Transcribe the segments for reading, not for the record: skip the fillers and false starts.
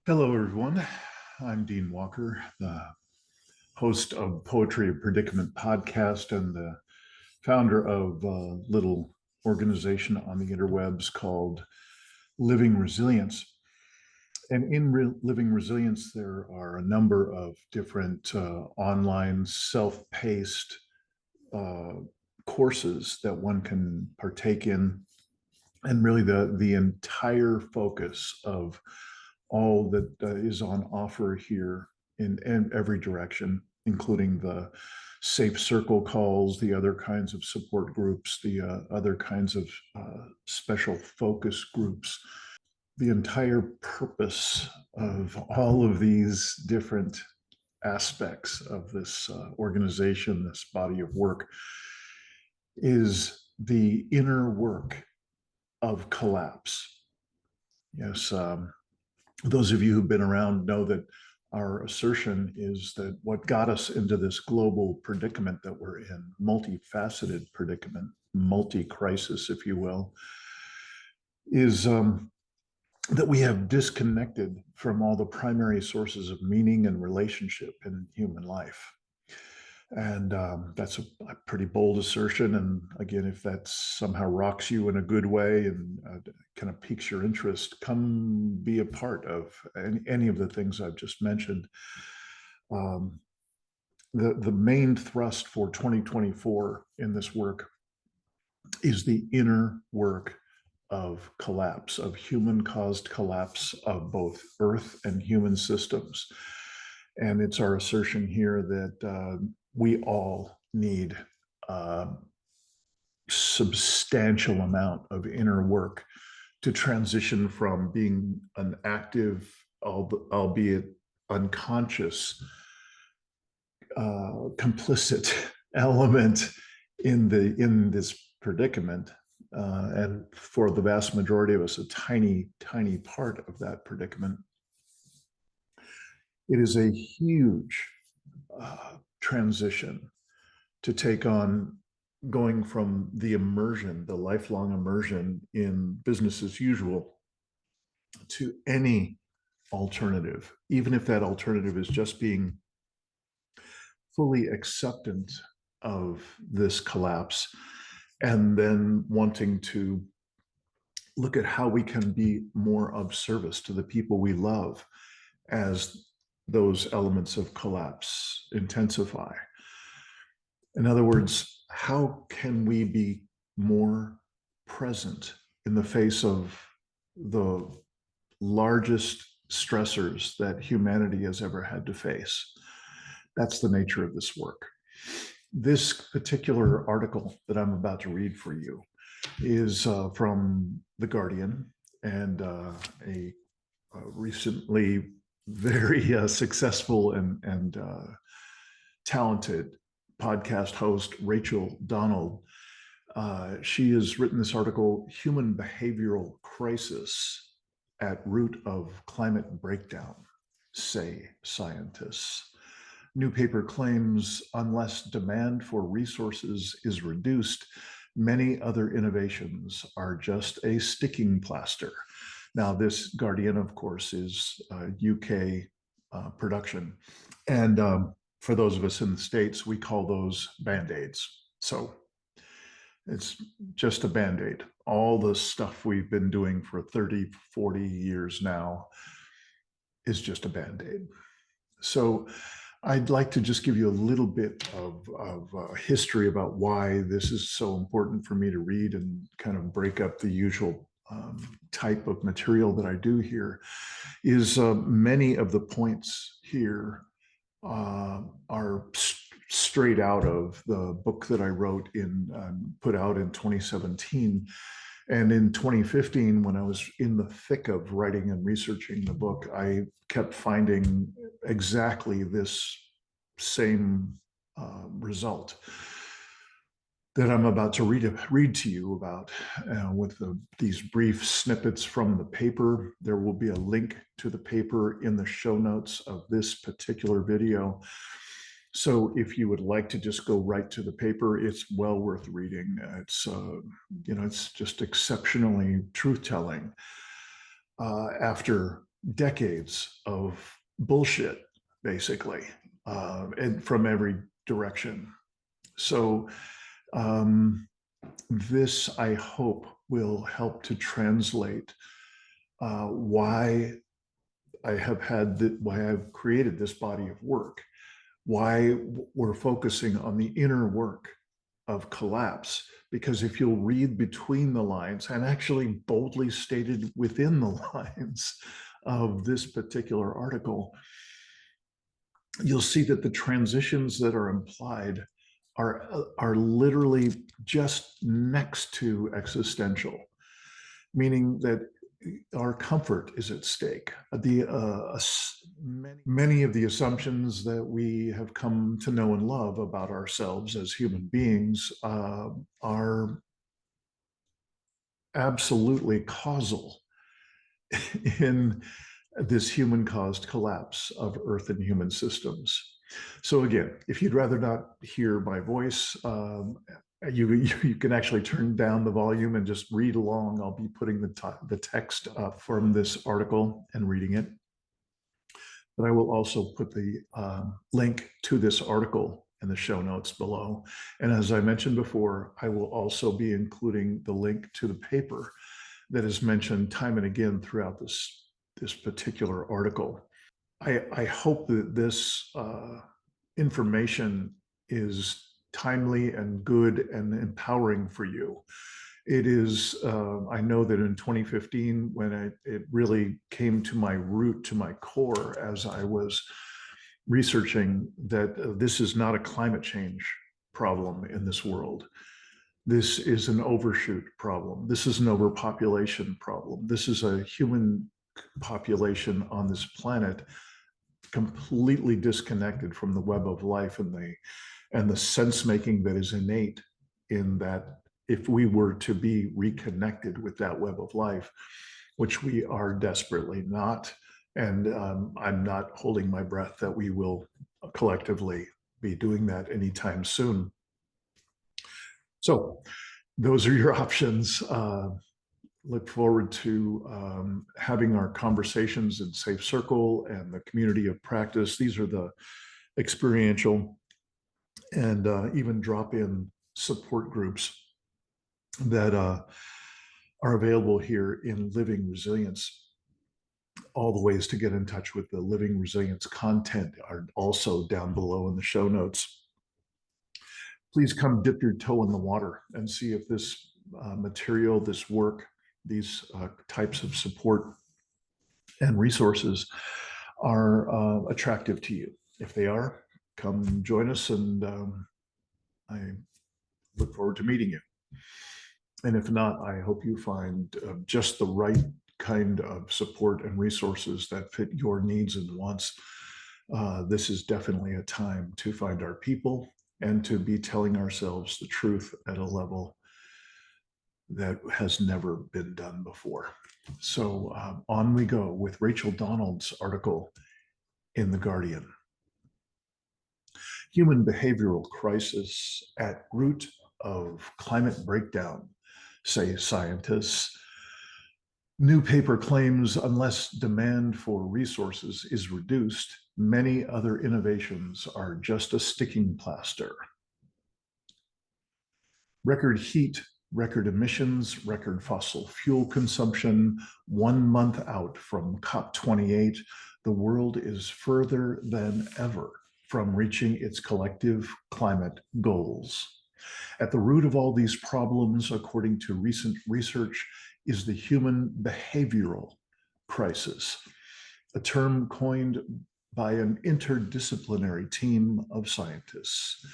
Hello, everyone. I'm Dean Walker, the host of Poetry of Predicament podcast and the founder of a little organization on the interwebs called Living Resilience. And in Living Resilience, there are a number of different online self-paced uh, courses that one can partake in. And really the entire focus of all that is on offer here in every direction, including the safe circle calls, the other kinds of support groups, the other kinds of special focus groups. The entire purpose of all of these different aspects of this organization, this body of work, is the inner work of collapse. Yes, those of you who've been around know that our assertion is that what got us into this global predicament that we're in, multifaceted predicament, multi-crisis, if you will, is that we have disconnected from all the primary sources of meaning and relationship in human life. And that's a pretty bold assertion. And again, if that somehow rocks you in a good way and kind of piques your interest, come be a part of any of the things I've just mentioned. The main thrust for 2024 in this work is the inner work of collapse, of human-caused collapse of both Earth and human systems. And it's our assertion here that we all need a substantial amount of inner work to transition from being an active, albeit unconscious, complicit element in this predicament, and for the vast majority of us, a tiny, tiny part of that predicament. It is a huge transition to take on going from the immersion, the lifelong immersion in business as usual, to any alternative, even if that alternative is just being fully acceptant of this collapse, and then wanting to look at how we can be more of service to the people we love as those elements of collapse intensify. In other words, how can we be more present in the face of the largest stressors that humanity has ever had to face? That's the nature of this work. This particular article that I'm about to read for you is from The Guardian, and a recently very successful and talented podcast host, Rachel Donald. She has written this article, Human Behavioral Crisis at Root of Climate Breakdown, say scientists. New paper claims unless demand for resources is reduced, many other innovations are just a sticking plaster. Now, this Guardian, of course, is UK production. And for those of us in the States, we call those Band-Aids. So it's just a Band-Aid. All the stuff we've been doing for 30, 40 years now is just a Band-Aid. So I'd like to just give you a little bit of history about why this is so important for me to read and kind of break up the usual type of material that I do here. Is many of the points here are straight out of the book that I wrote put out in 2017. And in 2015, when I was in the thick of writing and researching the book, I kept finding exactly this same result that I'm about to read to you about with these brief snippets from the paper. There will be a link to the paper in the show notes of this particular video. So if you would like to just go right to the paper, it's well worth reading. It's it's just exceptionally truth-telling. After decades of bullshit, basically, and from every direction. So this, I hope, will help to translate why why I've created this body of work, why we're focusing on the inner work of collapse. Because if you'll read between the lines, and actually boldly stated within the lines of this particular article, you'll see that the transitions that are implied are literally just next to existential, meaning that our comfort is at stake. Many of the assumptions that we have come to know and love about ourselves as human beings are absolutely causal in this human-caused collapse of Earth and human systems. So again, if you'd rather not hear my voice, you can actually turn down the volume and just read along. I'll be putting the text up from this article and reading it. But I will also put the link to this article in the show notes below. And as I mentioned before, I will also be including the link to the paper that is mentioned time and again throughout this particular article. I hope that this information is timely and good and empowering for you. It is, I know that in 2015, when it really came to my root, to my core, as I was researching that this is not a climate change problem in this world. This is an overshoot problem. This is an overpopulation problem. This is a human population on this planet completely disconnected from the web of life and the sense making that is innate in that. If we were to be reconnected with that web of life, which we are desperately not, and I'm not holding my breath that we will collectively be doing that anytime soon. So those are your options. Look forward to having our conversations in Safe Circle and the community of practice. These are the experiential and even drop-in support groups that are available here in Living Resilience. All the ways to get in touch with the Living Resilience content are also down below in the show notes. Please come dip your toe in the water and see if this material, this work, these types of support and resources are attractive to you. If they are, come join us, and I look forward to meeting you. And if not, I hope you find just the right kind of support and resources that fit your needs and wants. This is definitely a time to find our people and to be telling ourselves the truth at a level that has never been done before. So on we go with Rachel Donald's article in The Guardian. Human behavioral crisis at root of climate breakdown, say scientists. New paper claims unless demand for resources is reduced, many other innovations are just a sticking plaster. Record heat, record emissions, record fossil fuel consumption. 1 month out from COP28, the world is further than ever from reaching its collective climate goals. At the root of all these problems, according to recent research, is the human behavioral crisis, a term coined by an interdisciplinary team of scientists.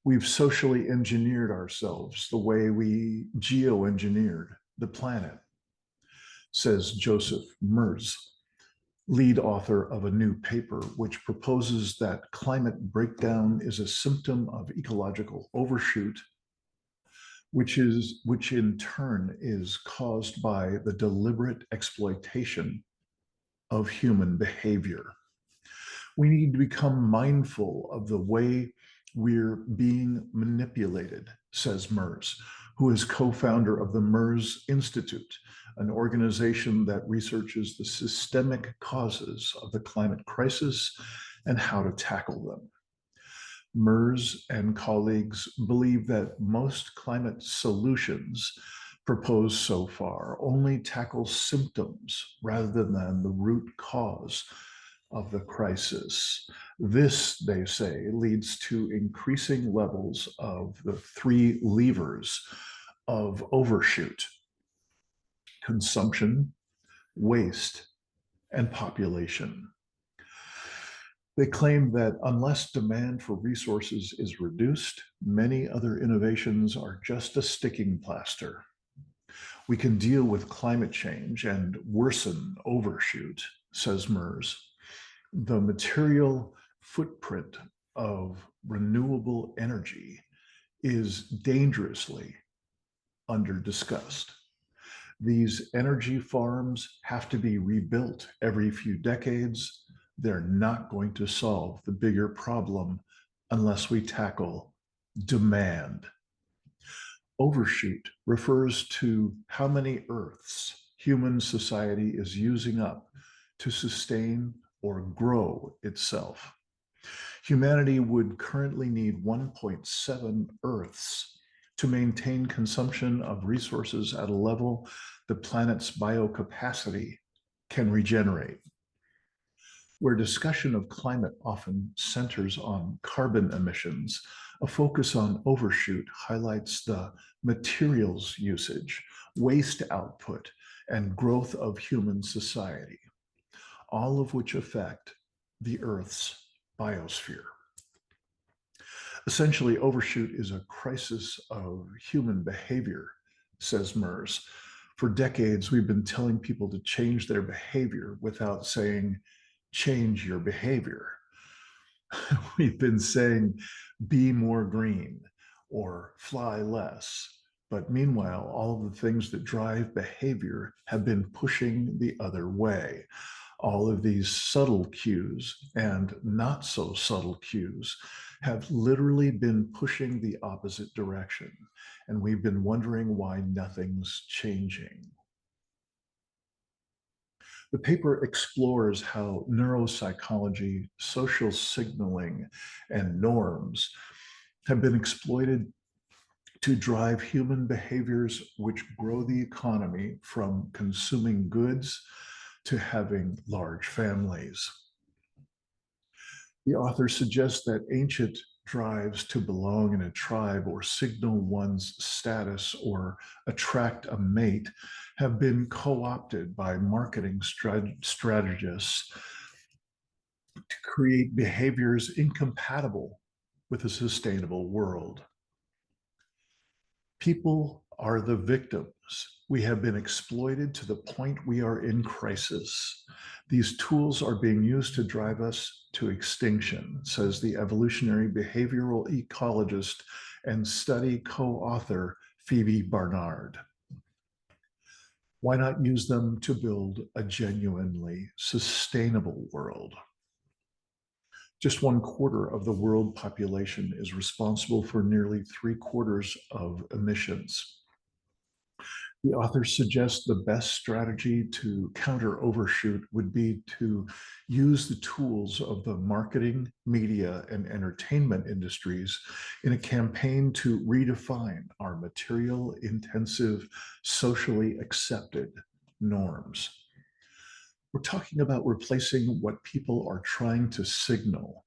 We've socially engineered ourselves the way we geoengineered the planet, says Joseph Merz, lead author of a new paper which proposes that climate breakdown is a symptom of ecological overshoot, which in turn is caused by the deliberate exploitation of human behavior. We need to become mindful of the way we're being manipulated, says Merz, who is co-founder of the MERS Institute, an organization that researches the systemic causes of the climate crisis and how to tackle them. MERS and colleagues believe that most climate solutions proposed so far only tackle symptoms rather than the root cause of the crisis. This, they say, leads to increasing levels of the three levers of overshoot: consumption, waste, and population. They claim that unless demand for resources is reduced, many other innovations are just a sticking plaster. We can deal with climate change and worsen overshoot, says MERS. The material footprint of renewable energy is dangerously under-discussed. These energy farms have to be rebuilt every few decades. They're not going to solve the bigger problem unless we tackle demand. Overshoot refers to how many Earths human society is using up to sustain or grow itself. Humanity would currently need 1.7 Earths to maintain consumption of resources at a level the planet's biocapacity can regenerate. Where discussion of climate often centers on carbon emissions, a focus on overshoot highlights the materials usage, waste output, and growth of human society, all of which affect the Earth's biosphere. Essentially, overshoot is a crisis of human behavior, says MERS. For decades, we've been telling people to change their behavior without saying, change your behavior. We've been saying, be more green or fly less. But meanwhile, all of the things that drive behavior have been pushing the other way. All of these subtle cues and not so subtle cues have literally been pushing the opposite direction. And we've been wondering why nothing's changing. The paper explores how neuropsychology, social signaling, and norms have been exploited to drive human behaviors which grow the economy from consuming goods to having large families. The author suggests that ancient drives to belong in a tribe or signal one's status or attract a mate have been co-opted by marketing strategists to create behaviors incompatible with a sustainable world. People are the victims. We have been exploited to the point we are in crisis. These tools are being used to drive us to extinction, says the evolutionary behavioral ecologist and study co-author Phoebe Barnard. Why not use them to build a genuinely sustainable world? Just 1/4 of the world population is responsible for nearly 3/4 of emissions. The author suggests the best strategy to counter overshoot would be to use the tools of the marketing, media, and entertainment industries in a campaign to redefine our material-intensive, socially accepted norms. We're talking about replacing what people are trying to signal,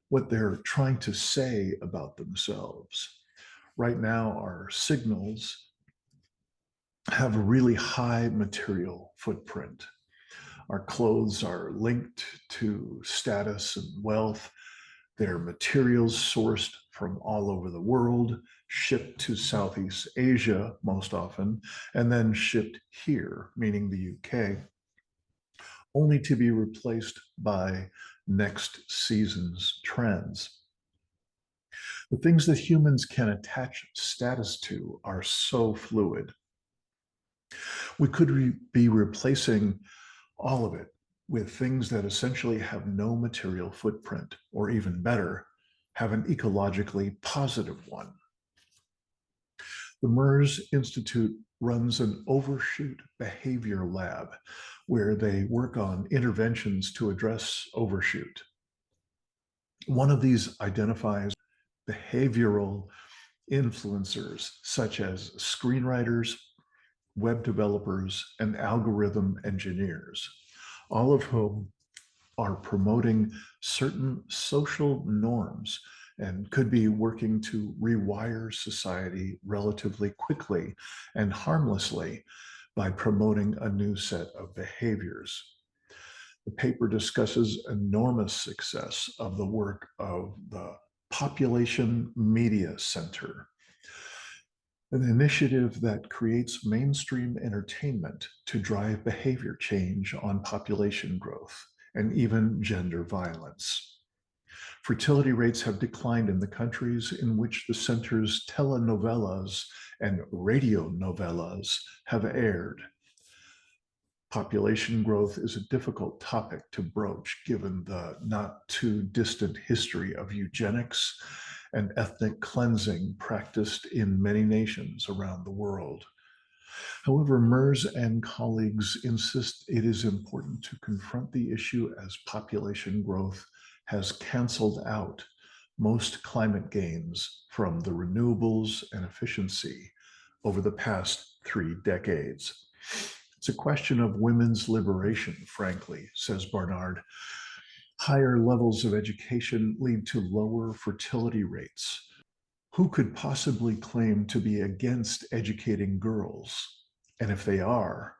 what they're trying to say about themselves. Right now, our signals have a really high material footprint. Our clothes are linked to status and wealth. They're materials sourced from all over the world, shipped to Southeast Asia most often, and then shipped here, meaning the UK, only to be replaced by next season's trends. The things that humans can attach status to are so fluid. We could be replacing all of it with things that essentially have no material footprint, or even better, have an ecologically positive one. The MERS Institute runs an Overshoot behavior lab where they work on interventions to address overshoot. One of these identifies behavioral influencers such as screenwriters, web developers, and algorithm engineers, all of whom are promoting certain social norms and could be working to rewire society relatively quickly and harmlessly by promoting a new set of behaviors. The paper discusses enormous success of the work of the Population Media Center, an initiative that creates mainstream entertainment to drive behavior change on population growth and even gender violence. Fertility rates have declined in the countries in which the center's telenovelas and radio novellas have aired. Population growth is a difficult topic to broach given the not too distant history of eugenics and ethnic cleansing practiced in many nations around the world. However, MERS and colleagues insist it is important to confront the issue as population growth has canceled out most climate gains from the renewables and efficiency over the past 3 decades. It's a question of women's liberation, frankly, says Barnard. Higher levels of education lead to lower fertility rates. Who could possibly claim to be against educating girls? And if they are,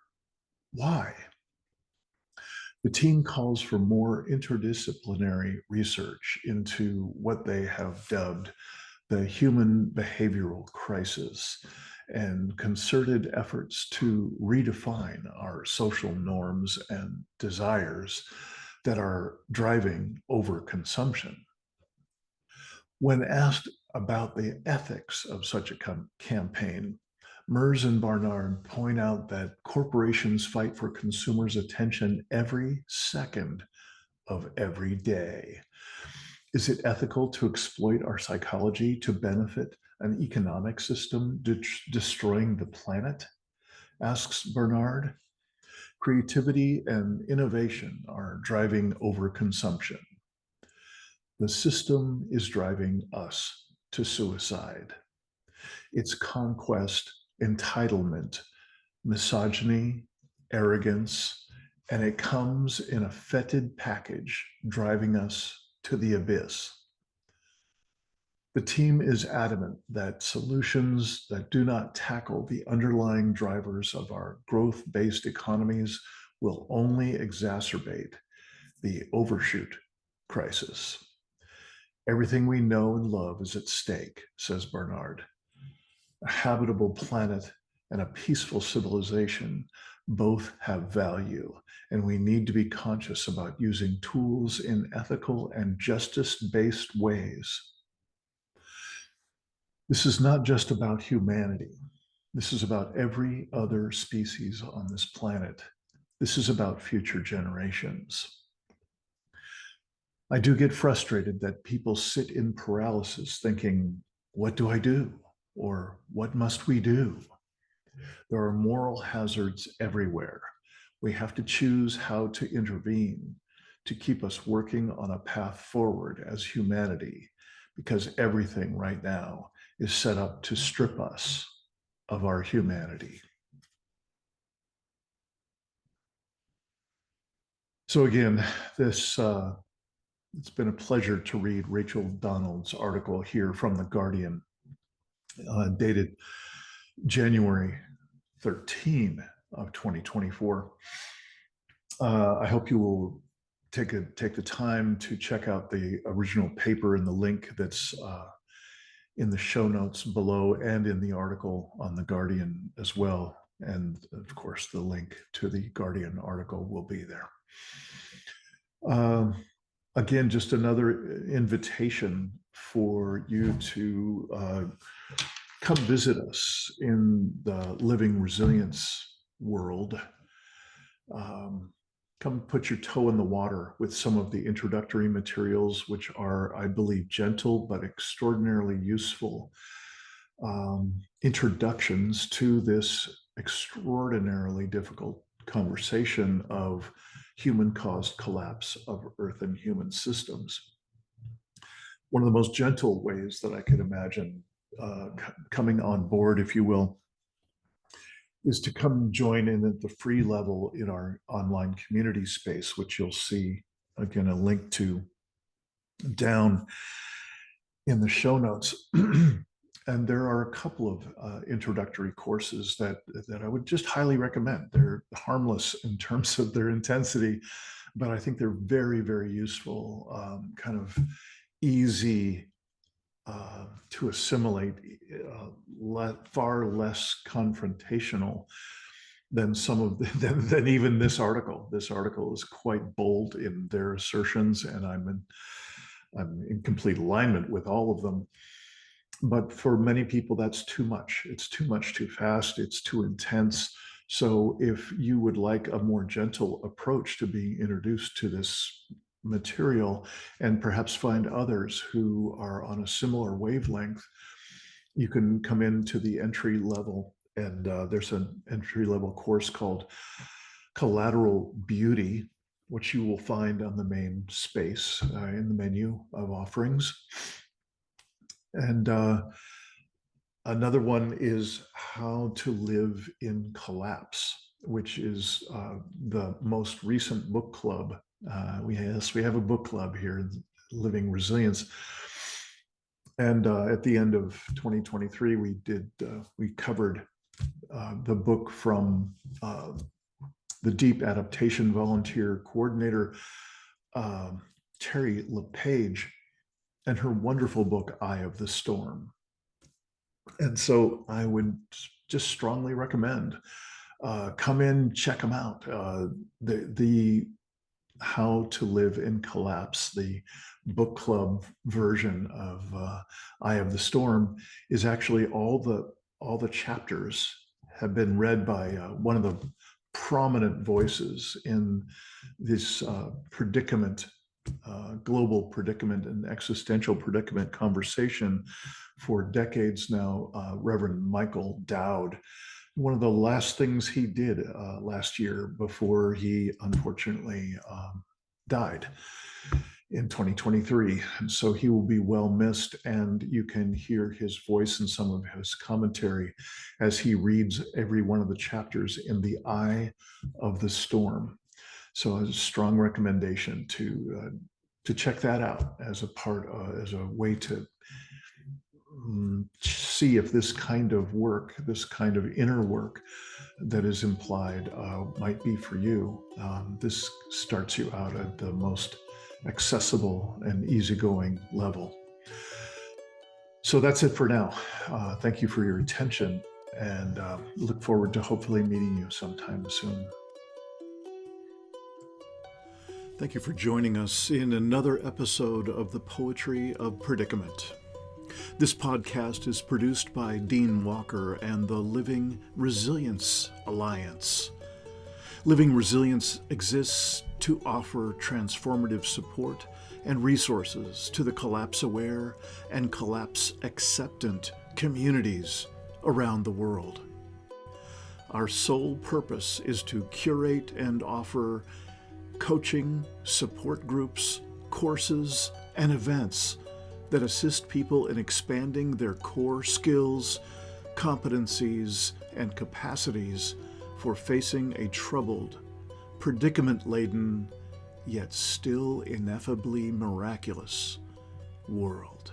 why? The team calls for more interdisciplinary research into what they have dubbed the human behavioral crisis and concerted efforts to redefine our social norms and desires that are driving overconsumption. When asked about the ethics of such a campaign, MERS and Barnard point out that corporations fight for consumers' attention every second of every day. Is it ethical to exploit our psychology to benefit an economic system destroying the planet? Asks Barnard. Creativity and innovation are driving overconsumption. The system is driving us to suicide. It's conquest, entitlement, misogyny, arrogance, and it comes in a fetid package, driving us to the abyss. The team is adamant that solutions that do not tackle the underlying drivers of our growth-based economies will only exacerbate the overshoot crisis. Everything we know and love is at stake, says Barnard. A habitable planet and a peaceful civilization both have value, and we need to be conscious about using tools in ethical and justice-based ways. This is not just about humanity. This is about every other species on this planet. This is about future generations. I do get frustrated that people sit in paralysis thinking, what do I do? Or what must we do? There are moral hazards everywhere. We have to choose how to intervene to keep us working on a path forward as humanity, because everything right now is set up to strip us of our humanity. So again, it's been a pleasure to read Rachel Donald's article here from The Guardian, dated January 13 of 2024. I hope you will take the time to check out the original paper and the link that's in the show notes below and in the article on The Guardian as well. And of course, the link to the Guardian article will be there. Again, just another invitation for you to come visit us in the Living Resilience world. Come put your toe in the water with some of the introductory materials, which are, I believe, gentle but extraordinarily useful introductions to this extraordinarily difficult conversation of human-caused collapse of Earth and human systems. One of the most gentle ways that I could imagine coming on board, if you will, is to come join in at the free level in our online community space, which you'll see, again, a link to down in the show notes. And there are a couple of introductory courses that I would just highly recommend. They're harmless in terms of their intensity, but I think they're very, very useful, kind of easy to assimilate, far less confrontational than than even this article. This article is quite bold in their assertions, and I'm in complete alignment with all of them. But for many people, that's too much. It's too much, too fast. It's too intense. So if you would like a more gentle approach to being introduced to this material and perhaps find others who are on a similar wavelength, you can come into the entry level. And there's an entry level course called Collateral Beauty, which you will find on the main space in the menu of offerings. And another one is How to Live in Collapse, which is the most recent book club. We have a book club here, Living Resilience. And at the end of 2023, we covered the book from the Deep Adaptation Volunteer Coordinator, Terry LePage, and her wonderful book, Eye of the Storm. And so I would just strongly recommend come in, check them out. The How to Live in Collapse, the book club version of Eye of the Storm, is actually all the chapters have been read by one of the prominent voices in this predicament, global predicament and existential predicament conversation for decades now, Reverend Michael Dowd. One of the last things he did last year before he unfortunately died in 2023. And so he will be well missed, and you can hear his voice in some of his commentary as he reads every one of the chapters in the Eye of the Storm. So a strong recommendation to check that out as a way to see if this kind of work, this kind of inner work that is implied might be for you. This starts you out at the most accessible and easygoing level. So that's it for now. Thank you for your attention, and look forward to hopefully meeting you sometime soon. Thank you for joining us in another episode of the Poetry of Predicament. This podcast is produced by Dean Walker and the Living Resilience Alliance. Living Resilience exists to offer transformative support and resources to the collapse-aware and collapse-acceptant communities around the world. Our sole purpose is to curate and offer coaching, support groups, courses, and events that assist people in expanding their core skills, competencies, and capacities for facing a troubled, predicament-laden, yet still ineffably miraculous world.